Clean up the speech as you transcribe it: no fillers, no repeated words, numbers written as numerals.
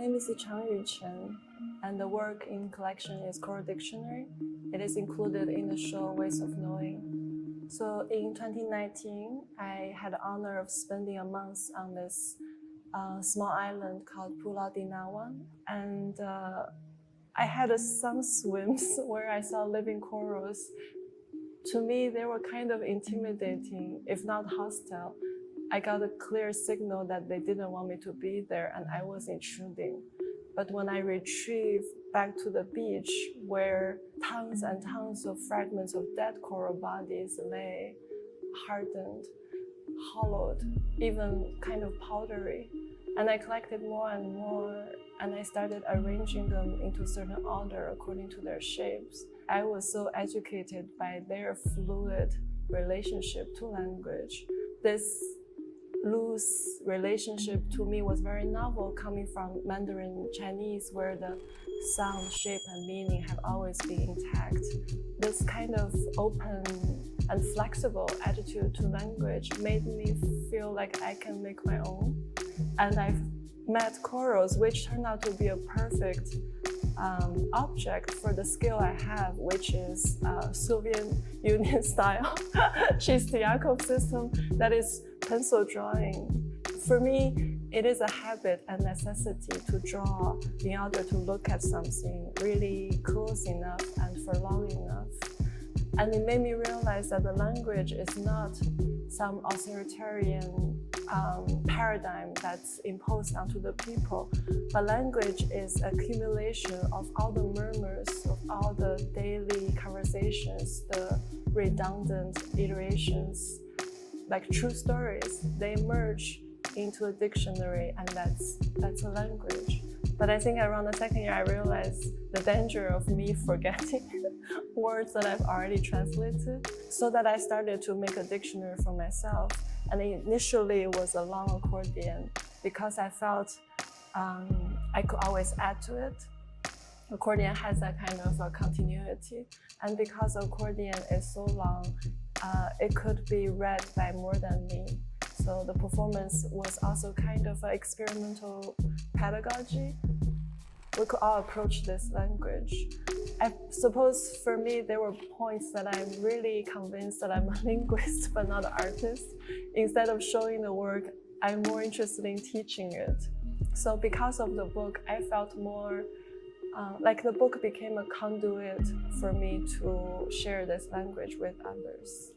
name is Chang Yuchen, and the work in collection is Core Dictionary. It is included in the show Ways of Knowing. So in 2019, I had the honor of spending a month on this small island called Pulau Dinawan, and I had some swims where I saw living corals. To me, they were kind of intimidating, if not hostile. I got a clear signal that they didn't want me to be there and I was intruding. But when I retrieved back to the beach where tons and tons of fragments of dead coral bodies lay, hardened, hollowed, even kind of powdery, and I collected more and more, and I started arranging them into certain order according to their shapes. I was so educated by their fluid relationship to language. This loose relationship to me was very novel, coming from Mandarin Chinese, where the sound, shape, and meaning have always been intact. This kind of open and flexible attitude to language made me feel like I can make my own. And I've met corals, which turned out to be a perfect object for the skill I have, which is Soviet Union style Chistyakov system, that is pencil drawing. For me, it is a habit and necessity to draw in order to look at something really close enough and for long enough. And it made me realize that the language is not some authoritarian paradigm that's imposed onto the people, but language is accumulation of all the murmurs, of all the daily conversations, the redundant iterations, like true stories. They merge into a dictionary, and that's a language. But I think around the second year, I realized the danger of me forgetting words that I've already translated, so that I started to make a dictionary for myself. And initially, it was a long accordion because I felt I could always add to it. Accordion has that kind of a continuity, and because accordion is so long, it could be read by more than me. So the performance was also kind of an experimental pedagogy. We could all approach this language. I suppose for me, there were points that I'm really convinced that I'm a linguist but not an artist. Instead of showing the work, I'm more interested in teaching it. So because of the book, I felt more like the book became a conduit for me to share this language with others.